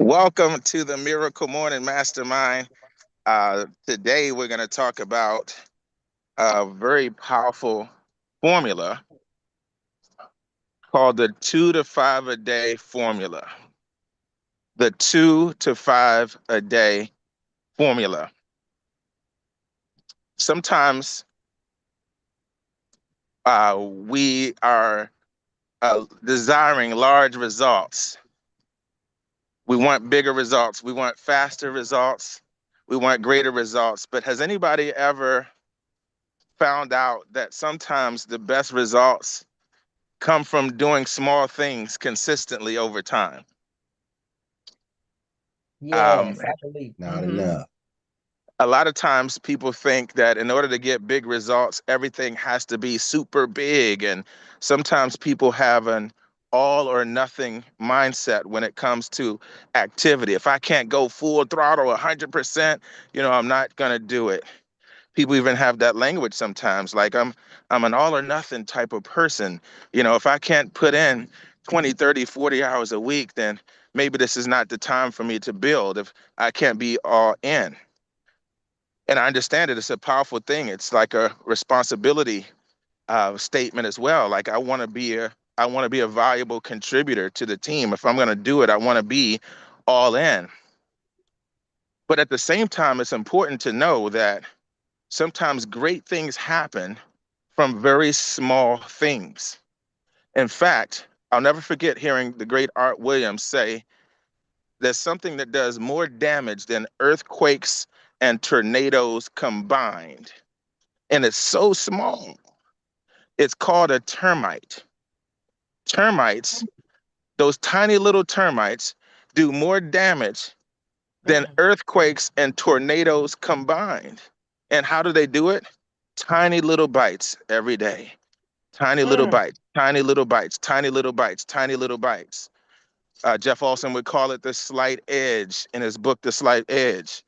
Welcome to the Miracle Morning Mastermind. Today, we're going to talk about a very powerful formula called the 2 to 5 a day formula. The 2 to 5 a day formula. Sometimes we are desiring large results. We want bigger results. We want faster results. We want greater results. But has anybody ever found out that sometimes the best results come from doing small things consistently over time? Um, Yes, I believe. Not enough. a lot of times people think that in order to get big results, everything has to be super big. And sometimes people have an all or nothing mindset when it comes to activity. If I can't go full throttle 100%, I'm not going to do it. People even have that language sometimes, like I'm an all or nothing type of person. If I can't put in 20, 30, 40 hours a week, then maybe this is not the time for me to build if I can't be all in. And I understand it. It's a powerful thing. It's like a responsibility statement as well. Like I want to be a valuable contributor to the team. If I'm going to do it, I want to be all in. But at the same time, it's important to know that sometimes great things happen from very small things. In fact, I'll never forget hearing the great Art Williams say, there's something that does more damage than earthquakes and tornadoes combined. And it's so small. It's called a termite. Termites, those tiny little termites, do more damage than Mm, earthquakes and tornadoes combined. And how do they do it? Tiny little bites every day. Tiny little mm. bites, tiny little bites, tiny little bites, tiny little bites. Jeff Olson would call it the slight edge in his book, The Slight Edge.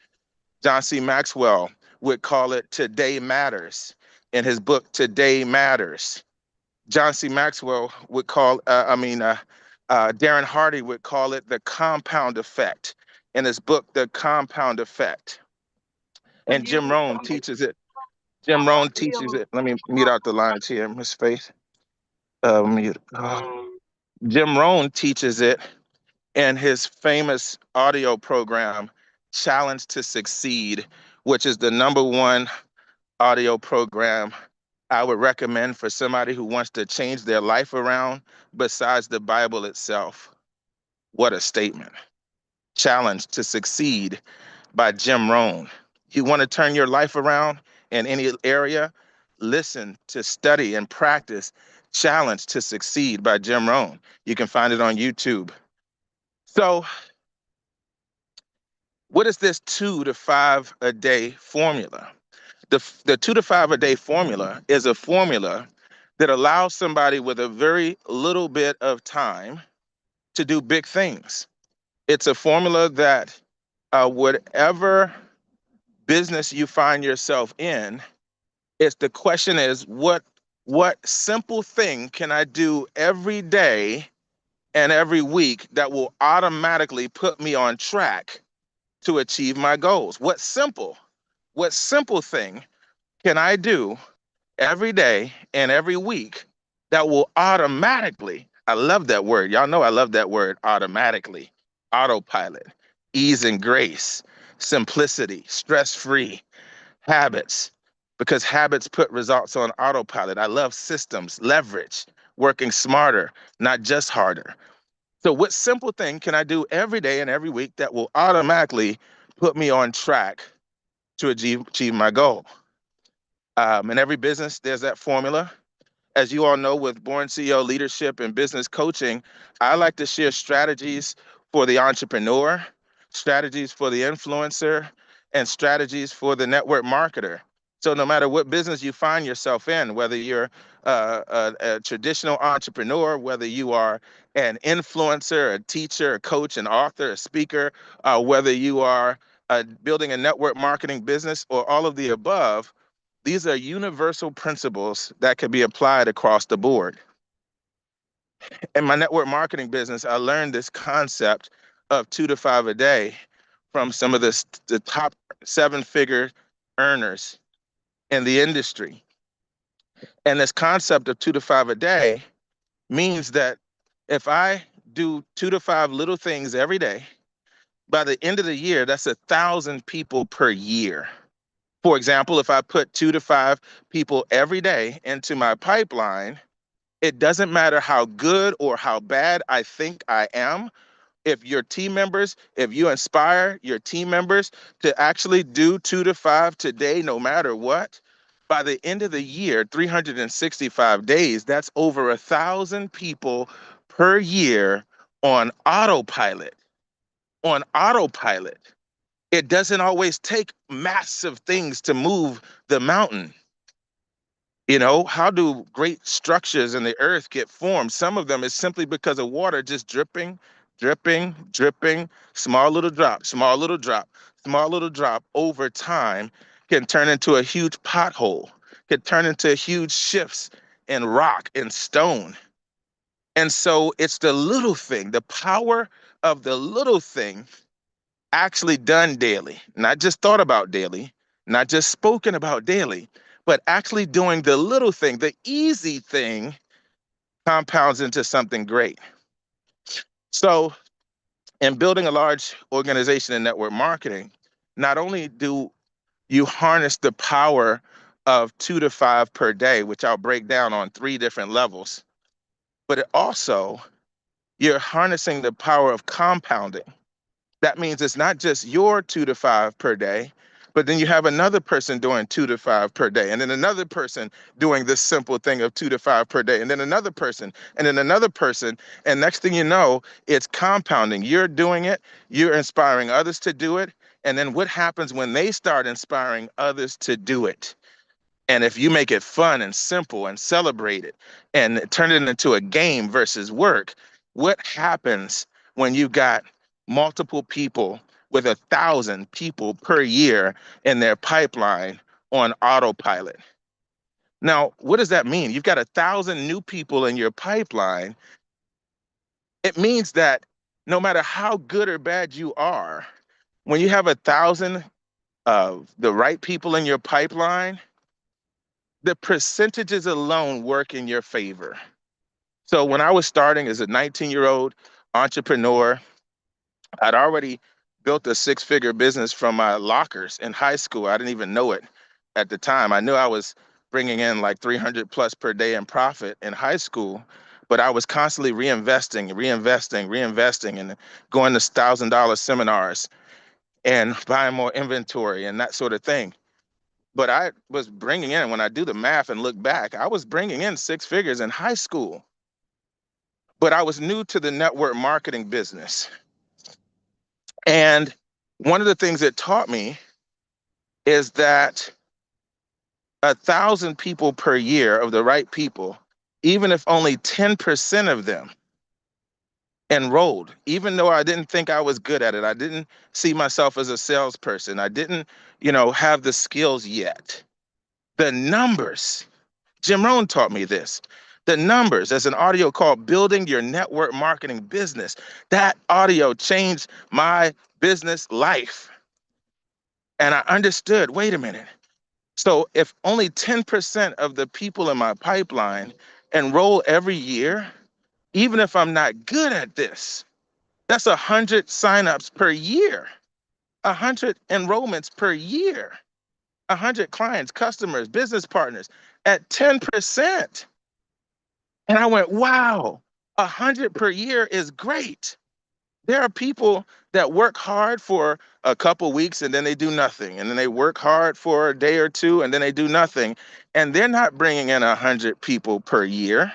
John C. Maxwell would call it Today Matters in his book, Today Matters. John C. Maxwell would Darren Hardy would call it the compound effect in his book, The Compound Effect. And Jim Rohn teaches it. Jim Rohn teaches it. Let me mute out the lines here, Miss Faith. Mute. Jim Rohn teaches it in his famous audio program, Challenge to Succeed, which is the number one audio program I would recommend for somebody who wants to change their life around besides the Bible itself. What a statement. Challenge to Succeed by Jim Rohn. You want to turn your life around in any area? Listen to study and practice Challenge to Succeed by Jim Rohn. You can find it on YouTube. So, what is this 2 to 5 a day formula? The 2 to 5 a day formula is a formula that allows somebody with a very little bit of time to do big things. It's a formula that whatever business you find yourself in, it's the question is what simple thing can I do every day and every week that will automatically put me on track to achieve my goals? What simple thing can I do every day and every week that will automatically, I love that word. Y'all know I love that word, automatically, autopilot, ease and grace, simplicity, stress-free, habits, because habits put results on autopilot. I love systems, leverage, working smarter, not just harder. So what simple thing can I do every day and every week that will automatically put me on track to achieve my goal? In every business, there's that formula. As you all know, with Born CEO leadership and business coaching, I like to share strategies for the entrepreneur, strategies for the influencer, and strategies for the network marketer. So no matter what business you find yourself in, whether you're a traditional entrepreneur, whether you are an influencer, a teacher, a coach, an author, a speaker, whether you are building a network marketing business or all of the above, these are universal principles that can be applied across the board. In my network marketing business, I learned this concept of 2 to 5 a day from some of the top 7-figure earners in the industry. And this concept of 2 to 5 a day means that if I do 2 to 5 little things every day, by the end of the year, that's 1,000 people per year. For example, if I put 2 to 5 people every day into my pipeline, it doesn't matter how good or how bad I think I am. If your team members, if you inspire your team members to actually do 2 to 5 today, no matter what, by the end of the year, 365 days, that's over 1,000 people per year on autopilot. On autopilot. It doesn't always take massive things to move the mountain. You know, how do great structures in the earth get formed? Some of them is simply because of water just dripping, dripping, dripping, small little drop, small little drop, small little drop over time can turn into a huge pothole, can turn into huge shifts in rock and stone. And so it's the little thing, the power of the little thing actually done daily, not just thought about daily, not just spoken about daily, but actually doing the little thing, the easy thing compounds into something great. So, in building a large organization in network marketing, not only do you harness the power of 2 to 5 per day, which I'll break down on 3 different levels, but it also, you're harnessing the power of compounding. That means it's not just your 2 to 5 per day, but then you have another person doing 2 to 5 per day, and then another person doing this simple thing of 2 to 5 per day, and then another person, and then another person. And next thing you know, it's compounding. You're doing it, you're inspiring others to do it. And then what happens when they start inspiring others to do it? And if you make it fun and simple and celebrate it and turn it into a game versus work, what happens when you got multiple people with 1,000 people per year in their pipeline on autopilot? Now, what does that mean? You've got 1,000 new people in your pipeline. It means that no matter how good or bad you are, when you have 1,000 of the right people in your pipeline, the percentages alone work in your favor. So when I was starting as a 19-year-old entrepreneur, I'd already built a 6-figure business from my lockers in high school. I didn't even know it at the time. I knew I was bringing in like 300 plus per day in profit in high school, but I was constantly reinvesting, and going to $1,000 seminars and buying more inventory and that sort of thing. But I was bringing in, when I do the math and look back, I was bringing in 6 figures in high school. But I was new to the network marketing business. And one of the things it taught me is that 1,000 people per year of the right people, even if only 10% of them enrolled, even though I didn't think I was good at it, I didn't see myself as a salesperson, I didn't, have the skills yet. The numbers, Jim Rohn taught me this. The numbers, there's an audio called Building Your Network Marketing Business. That audio changed my business life. And I understood, wait a minute. So if only 10% of the people in my pipeline enroll every year, even if I'm not good at this, that's 100 signups per year, 100 enrollments per year, 100 clients, customers, business partners at 10%. And I went, wow, 100 per year is great. There are people that work hard for a couple weeks and then they do nothing. And then they work hard for a day or two and then they do nothing. And they're not bringing in 100 people per year.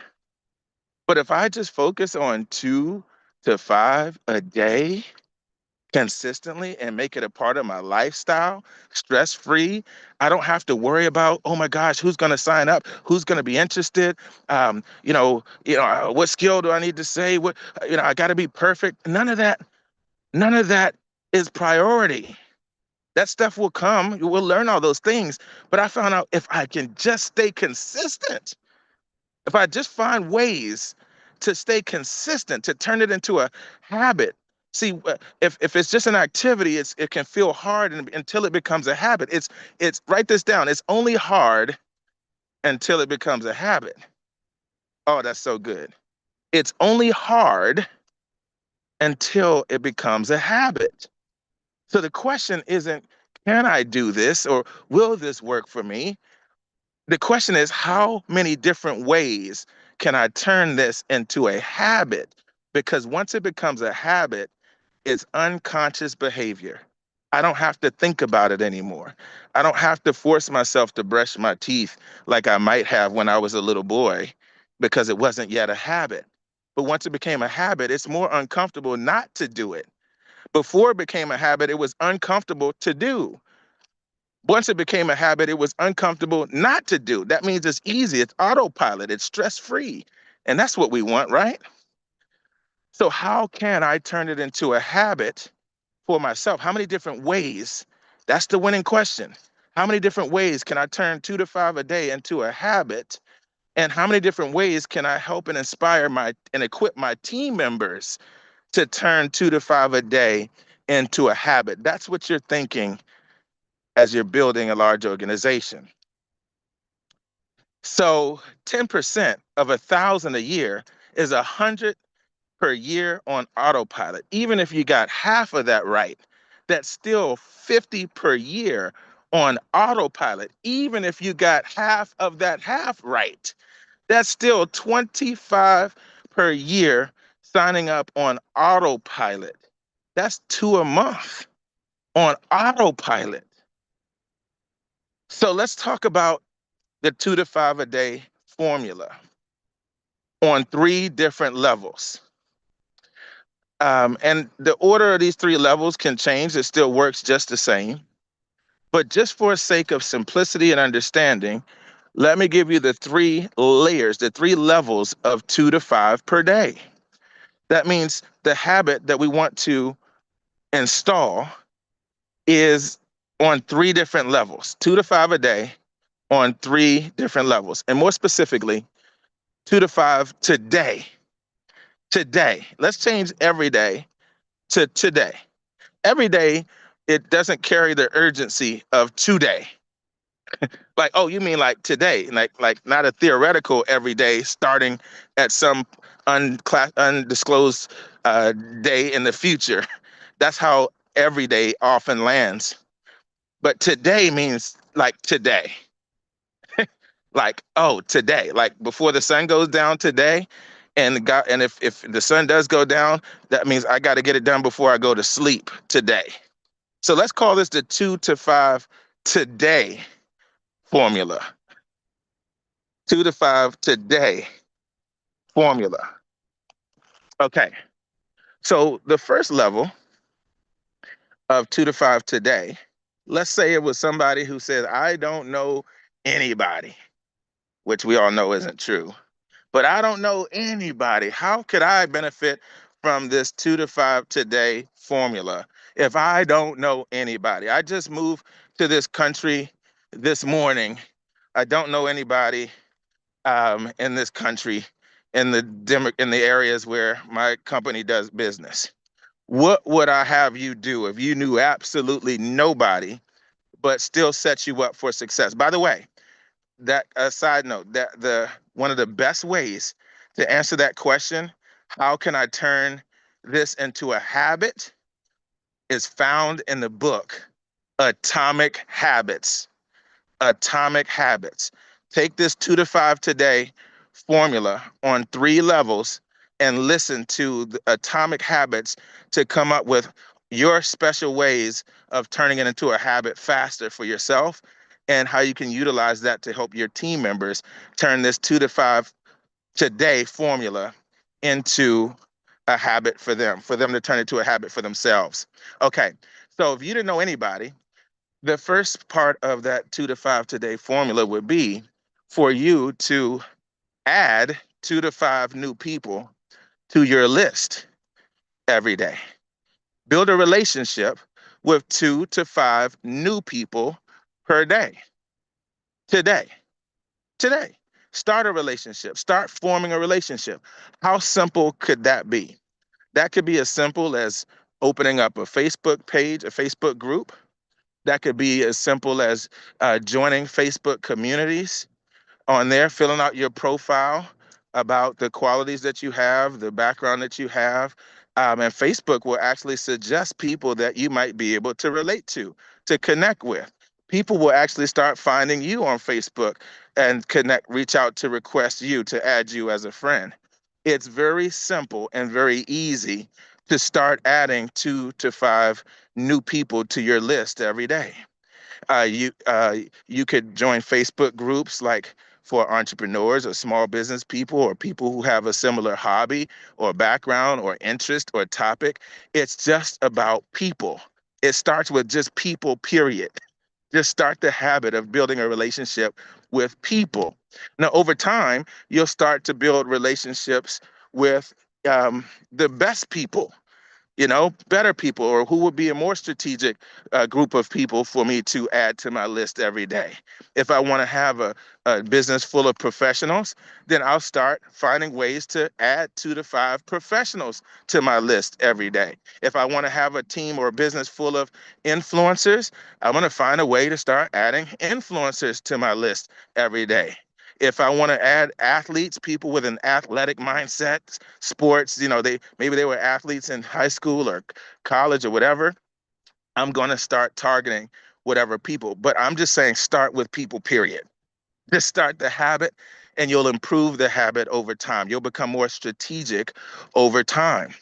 But if I just focus on 2 to 5 a day, consistently, and make it a part of my lifestyle, stress free. I don't have to worry about, oh my gosh, who's going to sign up? Who's going to be interested? What skill do I need to say? What, I got to be perfect. None of that is priority. That stuff will come. We'll learn all those things. But I found out if I can just stay consistent, if I just find ways to stay consistent, to turn it into a habit, See, if it's just an activity, it can feel hard until it becomes a habit. It's write this down. It's only hard until it becomes a habit. Oh, that's so good. It's only hard until it becomes a habit. So the question isn't, can I do this or will this work for me? The question is, how many different ways can I turn this into a habit? Because once it becomes a habit, it's unconscious behavior. I don't have to think about it anymore. I don't have to force myself to brush my teeth like I might have when I was a little boy because it wasn't yet a habit. But once it became a habit, it's more uncomfortable not to do it. Before it became a habit, it was uncomfortable to do. Once it became a habit, it was uncomfortable not to do. That means it's easy, it's autopilot, it's stress free. And that's what we want, right? So, how can I turn it into a habit for myself? How many different ways? That's the winning question. How many different ways can I turn 2 to 5 a day into a habit? And how many different ways can I help and inspire and equip my team members to turn 2 to 5 a day into a habit? That's what you're thinking as you're building a large organization. So 10% of 1,000 a year is 100 per year on autopilot. Even if you got half of that right, that's still 50 per year on autopilot. Even if you got half of that half right, that's still 25 per year signing up on autopilot. That's 2 a month on autopilot. So let's talk about the 2 to 5 a day formula on 3 different levels. And the order of these 3 levels can change. It still works just the same. But just for sake of simplicity and understanding, let me give you the 3 layers, the 3 levels of 2 to 5 per day. That means the habit that we want to install is on 3 different levels, 2 to 5 a day on 3 different levels. And more specifically, 2 to 5 today. Today. Let's change every day to today. Every day, it doesn't carry the urgency of today. Like, oh, you mean like today, like not a theoretical every day starting at some undisclosed day in the future. That's how every day often lands. But today means like today, like, oh, today, like before the sun goes down today. And if the sun does go down, that means I got to get it done before I go to sleep today. So let's call this the 2 to 5 today formula. 2 to 5 today formula. Okay. So the first level of 2 to 5 today, let's say it was somebody who said, I don't know anybody, which we all know isn't true, but I don't know anybody. How could I benefit from this 2 to 5 today formula if I don't know anybody? I just moved to this country this morning. I don't know anybody in this country, in the areas where my company does business. What would I have you do if you knew absolutely nobody, but still set you up for success? By the way, that a side note, that the one of the best ways to answer that question, how can I turn this into a habit, is found in the book Atomic Habits. Atomic Habits. Take this 2 to 5 today formula on 3 levels and listen to the Atomic Habits to come up with your special ways of turning it into a habit faster for yourself and how you can utilize that to help your team members turn this 2 to 5 today formula into a habit for them to turn it to a habit for themselves. Okay, so if you didn't know anybody, the first part of that 2 to 5 today formula would be for you to add 2 to 5 new people to your list every day. Build a relationship with 2 to 5 new people per day. Today. Today. Start a relationship. Start forming a relationship. How simple could that be? That could be as simple as opening up a Facebook page, a Facebook group. That could be as simple as joining Facebook communities on there, filling out your profile about the qualities that you have, the background that you have. And Facebook will actually suggest people that you might be able to relate to connect with. People will actually start finding you on Facebook and reach out to request you to add you as a friend. It's very simple and very easy to start adding 2 to 5 new people to your list every day. You could join Facebook groups like for entrepreneurs or small business people or people who have a similar hobby or background or interest or topic. It's just about people. It starts with just people, period. Just start the habit of building a relationship with people. Now, over time, you'll start to build relationships with the best people, better people, or who would be a more strategic group of people for me to add to my list every day. If I want to have a business full of professionals, then I'll start finding ways to add 2 to 5 professionals to my list every day. If I want to have a team or a business full of influencers, I'm going to find a way to start adding influencers to my list every day. If I want to add athletes, people with an athletic mindset, sports, maybe they were athletes in high school or college or whatever, I'm going to start targeting whatever people. But I'm just saying start with people, period. Just start the habit and you'll improve the habit over time. You'll become more strategic over time.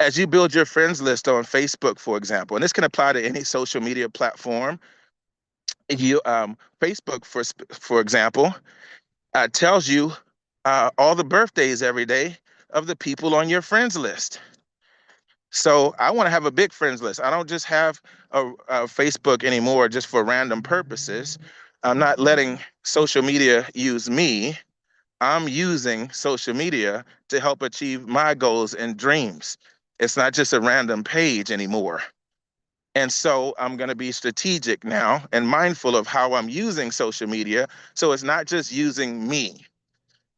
As you build your friends list on Facebook, for example, and this can apply to any social media platform, Facebook, for example, tells you all the birthdays every day of the people on your friends list. So I want to have a big friends list. I don't just have a Facebook anymore just for random purposes. I'm not letting social media use me. I'm using social media to help achieve my goals and dreams. It's not just a random page anymore. And so I'm going to be strategic now and mindful of how I'm using social media. So it's not just using me.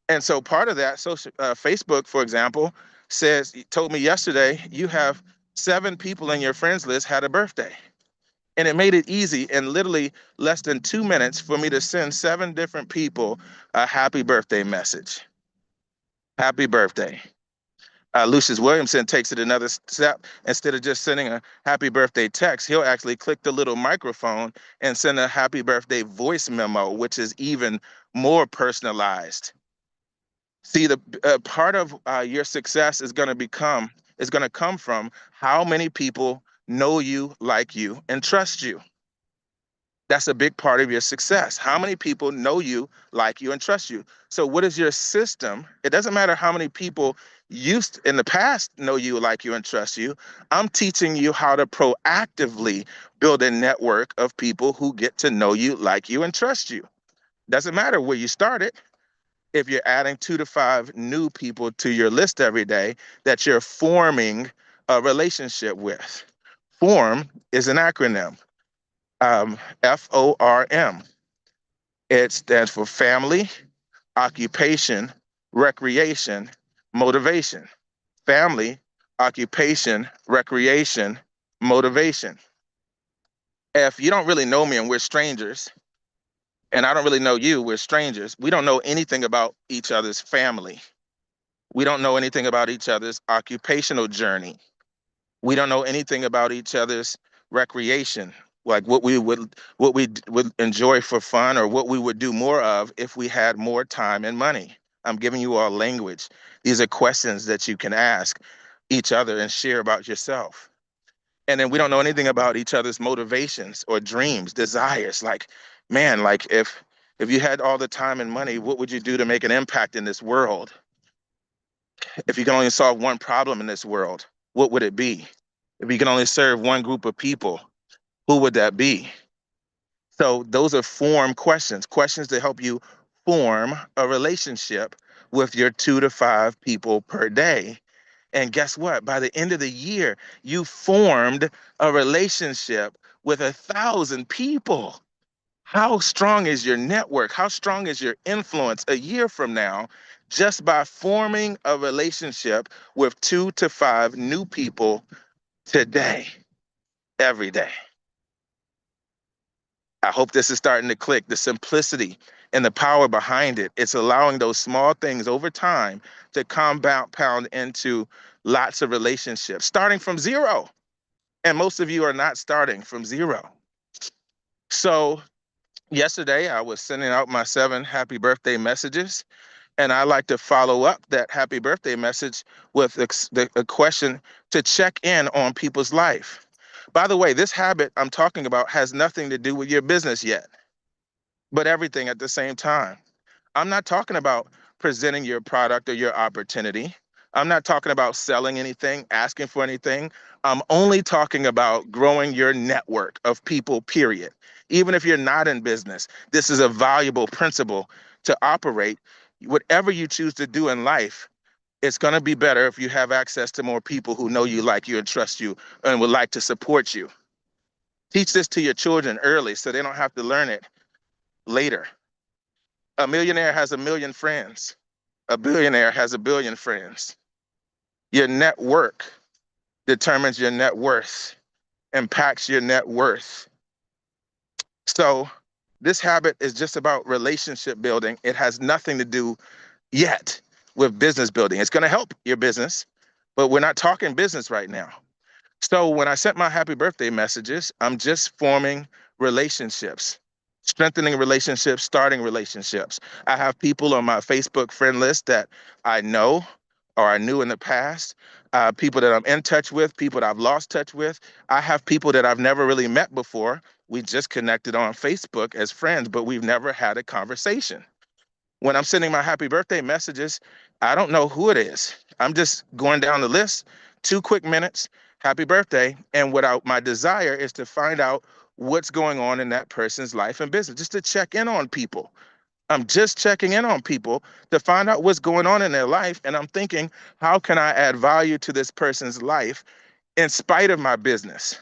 And so part of that, Facebook, for example, told me yesterday, you have 7 people in your friends list had a birthday. And it made it easy in literally less than 2 minutes for me to send 7 different people a happy birthday message. Happy birthday. Lucius Williamson takes it another step. Instead of just sending a happy birthday text, he'll actually click the little microphone and send a happy birthday voice memo, which is even more personalized. See, the part of your success is going to come from how many people know you, like you, and trust you. That's a big part of your success. How many people know you, like you, and trust you? So, what is your system? It doesn't matter how many people used in the past know you, like you, and trust you. I'm teaching you how to proactively build a network of people who get to know you, like you, and trust you. Doesn't matter where you started. If you're adding 2 to 5 new people to your list every day that you're forming a relationship with. Form is an acronym, FORM. It stands for family, occupation, recreation, motivation. Family, occupation, recreation, motivation. If you don't really know me and we're strangers, and I don't really know you, we're strangers, we don't know anything about each other's family. We don't know anything about each other's occupational journey. We don't know anything about each other's recreation, like what we would enjoy for fun or what we would do more of if we had more time and money. I'm giving you all language. These are questions that you can ask each other and share about yourself. And then we don't know anything about each other's motivations or dreams, desires. Like, man, like if you had all the time and money, what would you do to make an impact in this world? If you can only solve one problem in this world, what would it be? If you can only serve one group of people, who would that be? So those are form questions, questions to help you form a relationship with your 2 to 5 people per day. And guess what? By the end of the year, you formed a relationship with 1,000 people. How strong is your network? How strong is your influence a year from now just by forming a relationship with 2 to 5 new people today, every day. I hope this is starting to click. The simplicity and the power behind it. It's allowing those small things over time to compound into lots of relationships, starting from zero. And most of you are not starting from zero. So yesterday, I was sending out my 7 happy birthday messages, and I like to follow up that happy birthday message with a question to check in on people's life. By the way, this habit I'm talking about has nothing to do with your business yet, but everything at the same time. I'm not talking about presenting your product or your opportunity. I'm not talking about selling anything, asking for anything. I'm only talking about growing your network of people, period. Even if you're not in business, this is a valuable principle to operate. Whatever you choose to do in life, it's going to be better if you have access to more people who know you, like you, and trust you, and would like to support you. Teach this to your children early so they don't have to learn it later. A millionaire has a million friends. A billionaire has a billion friends. Your network determines your net worth, impacts your net worth. So this habit is just about relationship building. It has nothing to do yet with business building. It's going to help your business, but we're not talking business right now. So when I sent my happy birthday messages, I'm just forming relationships, strengthening relationships, starting relationships. I have people on my Facebook friend list that I know or I knew in the past, people that I'm in touch with, people that I've lost touch with. I have people that I've never really met before. We just connected on Facebook as friends, but we've never had a conversation. When I'm sending my happy birthday messages, I don't know who it is. I'm just going down the list, 2 quick minutes, happy birthday. And my desire is to find out what's going on in that person's life and business, just to check in on people. I'm just checking in on people to find out what's going on in their life. And I'm thinking, how can I add value to this person's life in spite of my business?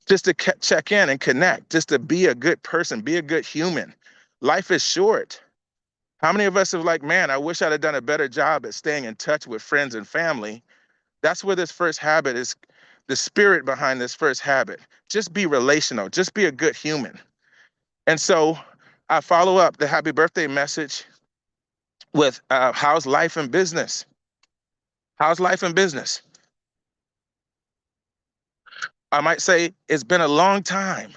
Just to check in and connect, just to be a good person, be a good human. Life is short. How many of us are like, man, I wish I'd have done a better job at staying in touch with friends and family? That's where this first habit is, the spirit behind this first habit. Just be relational, just be a good human. And so I follow up the happy birthday message with how's life and business? How's life and business? I might say, it's been a long time.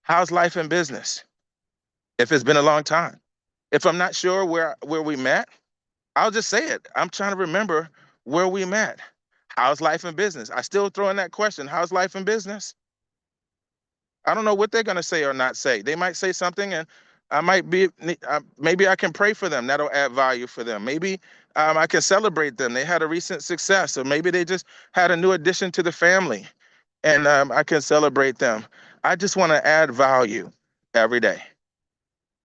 How's life and business? If it's been a long time. If I'm not sure where we met, I'll just say it. I'm trying to remember where we met. How's life and business? I still throw in that question. How's life and business? I don't know what they're going to say or not say. They might say something, and I might be, maybe I can pray for them. That'll add value for them. Maybe I can celebrate them. They had a recent success, or maybe they just had a new addition to the family, and I can celebrate them. I just want to add value every day.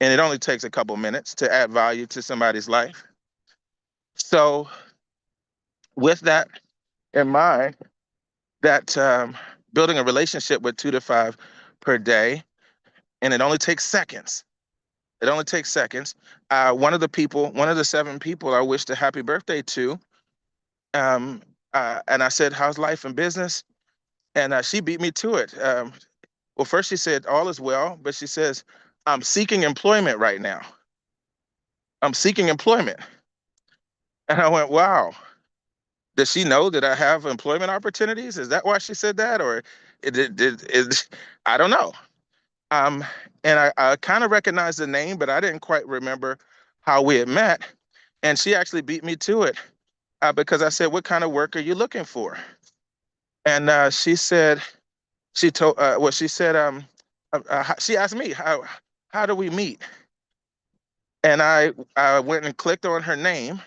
And it only takes a couple minutes to add value to somebody's life. So with that in mind, that building a relationship with 2 to 5 per day, and it only takes seconds. It only takes seconds. One of the 7 people I wished a happy birthday to, and I said, how's life and business? And she beat me to it. Well, first she said, all is well, but she says, I'm seeking employment right now. I'm seeking employment. And I went, wow. Does she know that I have employment opportunities? Is that why she said that? Or I don't know. Um, and I kind of recognized the name, but I didn't quite remember how we had met. And she actually beat me to it because I said, what kind of work are you looking for? And she said, she asked me, how do we meet? And I went and clicked on her name,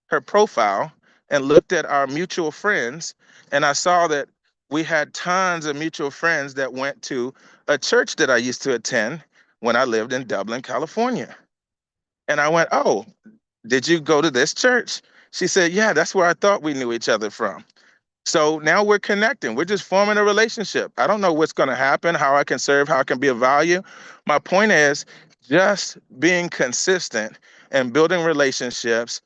her profile, and looked at our mutual friends. And I saw that we had tons of mutual friends that went to a church that I used to attend when I lived in Dublin, California. And I went, oh, did you go to this church? She said, yeah, that's where I thought we knew each other from. So now we're connecting. We're just forming a relationship. I don't know what's going to happen, how I can serve, how I can be of value. My point is just being consistent and building relationships.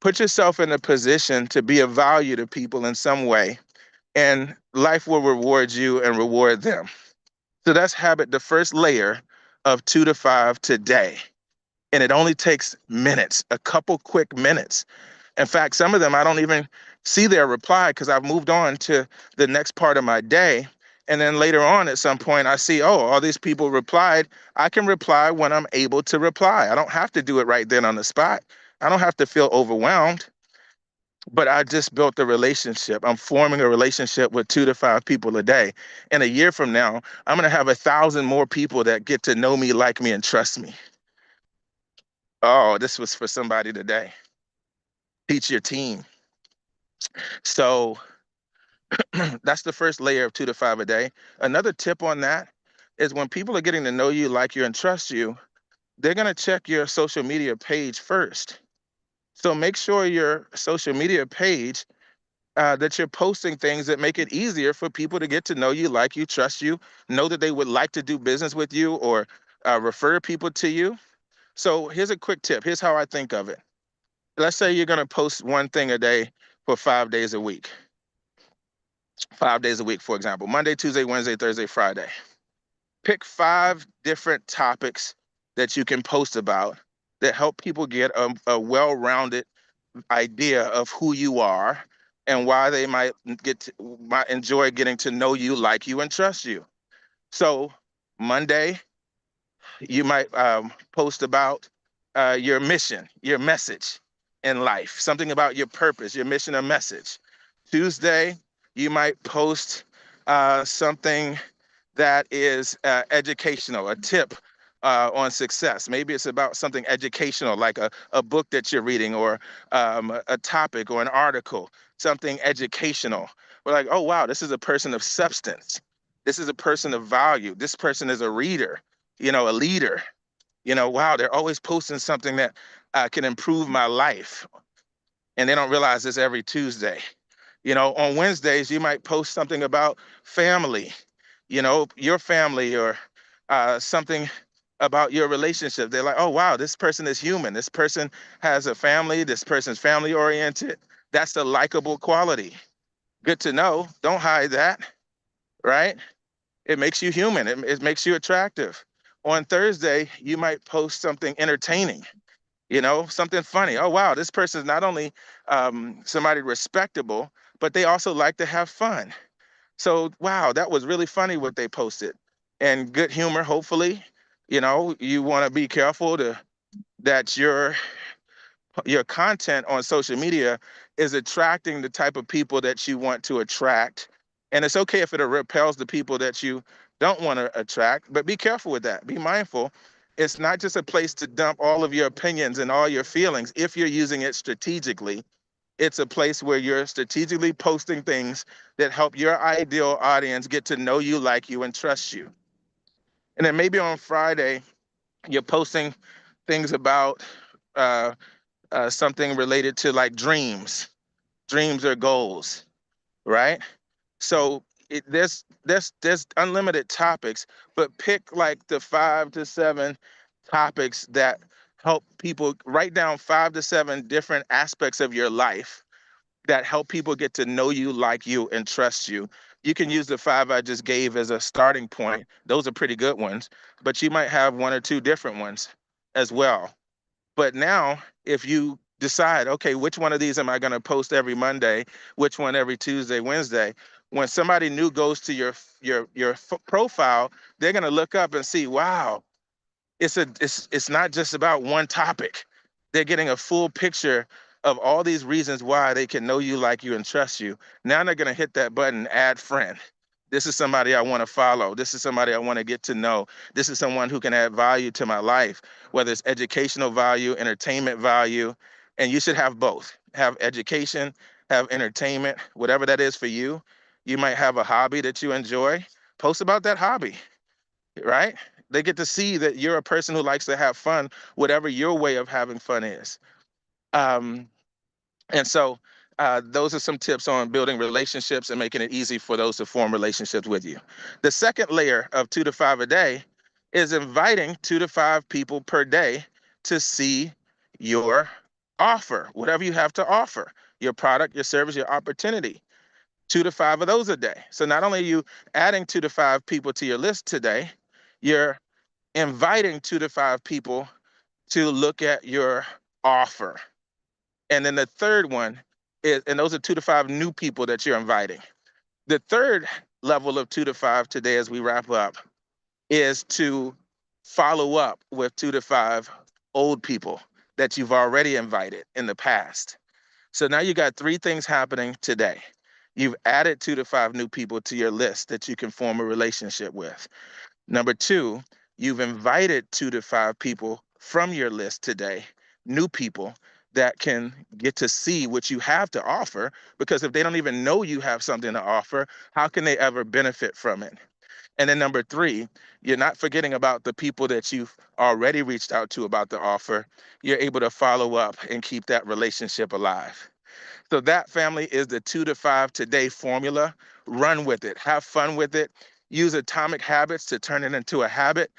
Put yourself in a position to be of value to people in some way. and life will reward you and reward them. So that's habit, the first layer of 2 to 5 today. And it only takes minutes, a couple quick minutes. In fact, some of them I don't even see their reply because I've moved on to the next part of my day. And then later on at some point, I see, oh, all these people replied. I can reply when I'm able to reply. I don't have to do it right then on the spot. I don't have to feel overwhelmed, but I just built a relationship. I'm forming a relationship with 2 to 5 people a day. And a year from now, I'm going to have 1,000 more people that get to know me, like me, and trust me. Oh, this was for somebody today. Teach your team. So that's the first layer of 2 to 5 a day. Another tip on that is when people are getting to know you, like you, and trust you, they're going to check your social media page first. So make sure your social media page that you're posting things that make it easier for people to get to know you, like you, trust you, know that they would like to do business with you or refer people to you. So here's a quick tip. Here's how I think of it. Let's say you're going to post one thing a day for 5 days a week. 5 days a week, for example, Monday, Tuesday, Wednesday, Thursday, Friday. Pick 5 different topics that you can post about that help people get a well-rounded idea of who you are and why they might enjoy getting to know you, like you, and trust you. So Monday, you might post about your mission, your message in life, something about your purpose, your mission or message. Tuesday, you might post something that is educational, a tip on success. Maybe it's about something educational, like a book that you're reading, or a topic or an article, something educational. We're like, oh, wow, this is a person of substance. This is a person of value. This person is a reader, a leader. Wow, they're always posting something that can improve my life. And they don't realize this every Tuesday. On Wednesdays, you might post something about family, your family, or something about your relationship. They're like, oh, wow, this person is human. This person has a family. This person's family oriented. That's a likable quality. Good to know. Don't hide that, right? It makes you human. It makes you attractive. On Thursday, you might post something entertaining, something funny. Oh, wow, this person is not only somebody respectable, but they also like to have fun. So, wow, that was really funny what they posted. And good humor, hopefully. You want to be careful that your content on social media is attracting the type of people that you want to attract. And it's okay if it repels the people that you don't want to attract, but be careful with that. Be mindful. It's not just a place to dump all of your opinions and all your feelings if you're using it strategically. It's a place where you're strategically posting things that help your ideal audience get to know you, like you, and trust you. And then maybe on Friday, you're posting things about uh, something related to like dreams or goals, right? So there's unlimited topics, but pick like the 5 to 7 topics that help people. Write down 5 to 7 different aspects of your life that help people get to know you, like you, and trust you. You can use the 5 I just gave as a starting point. Those are pretty good ones, but you might have 1 or 2 different ones as well. But now, if you decide, okay, which one of these am I going to post every Monday, which one every Tuesday, Wednesday, when somebody new goes to your profile, they're going to look up and see, wow, it's not just about one topic. They're getting a full picture of all these reasons why they can know you, like you, and trust you. Now they're going to hit that button, add friend. This is somebody I want to follow. This is somebody I want to get to know. This is someone who can add value to my life, whether it's educational value, entertainment value, and you should have both. Have education, have entertainment, whatever that is for you. You might have a hobby that you enjoy. Post about that hobby, right? They get to see that you're a person who likes to have fun, whatever your way of having fun is. Um, and so those are some tips on building relationships and making it easy for those to form relationships with you. The second layer of 2 to 5 a day is inviting 2 to 5 people per day to see your offer, whatever you have to offer, your product, your service, your opportunity. 2 to 5 of those a day. So not only are you adding 2 to 5 people to your list today, you're inviting 2 to 5 people to look at your offer. And then the third one is, and those are 2 to 5 new people that you're inviting. The third level of 2 to 5 today, as we wrap up, is to follow up with 2 to 5 old people that you've already invited in the past. So now you got three things happening today. You've added 2 to 5 new people to your list that you can form a relationship with. Number two, you've invited 2 to 5 people from your list today, new people that can get to see what you have to offer, because if they don't even know you have something to offer, how can they ever benefit from it? And then number three, you're not forgetting about the people that you've already reached out to about the offer. You're able to follow up and keep that relationship alive. So that, family, is the 2 to 5 today formula. Run with it, have fun with it, use atomic habits to turn it into a habit,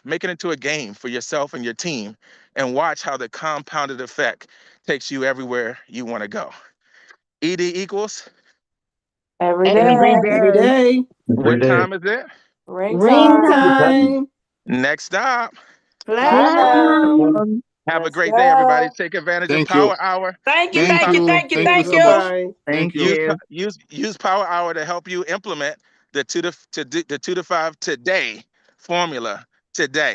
make it into a game for yourself and your team, and watch how the compounded effect takes you everywhere you want to go. ED equals, Every Every day. day. Every day. Every what day. time is it? Ring Ring time. time. Next stop. Platinum. Platinum. Platinum. Have a Let's great day, everybody. go. Take advantage of Thank you. Power Hour. Thank you, Use thank Thank you, po- you. thank you, Thank you thank so you. much. Bye-bye. Thank use Thank you. you. use Power Hour to help you implement the 2 to 5 today formula today.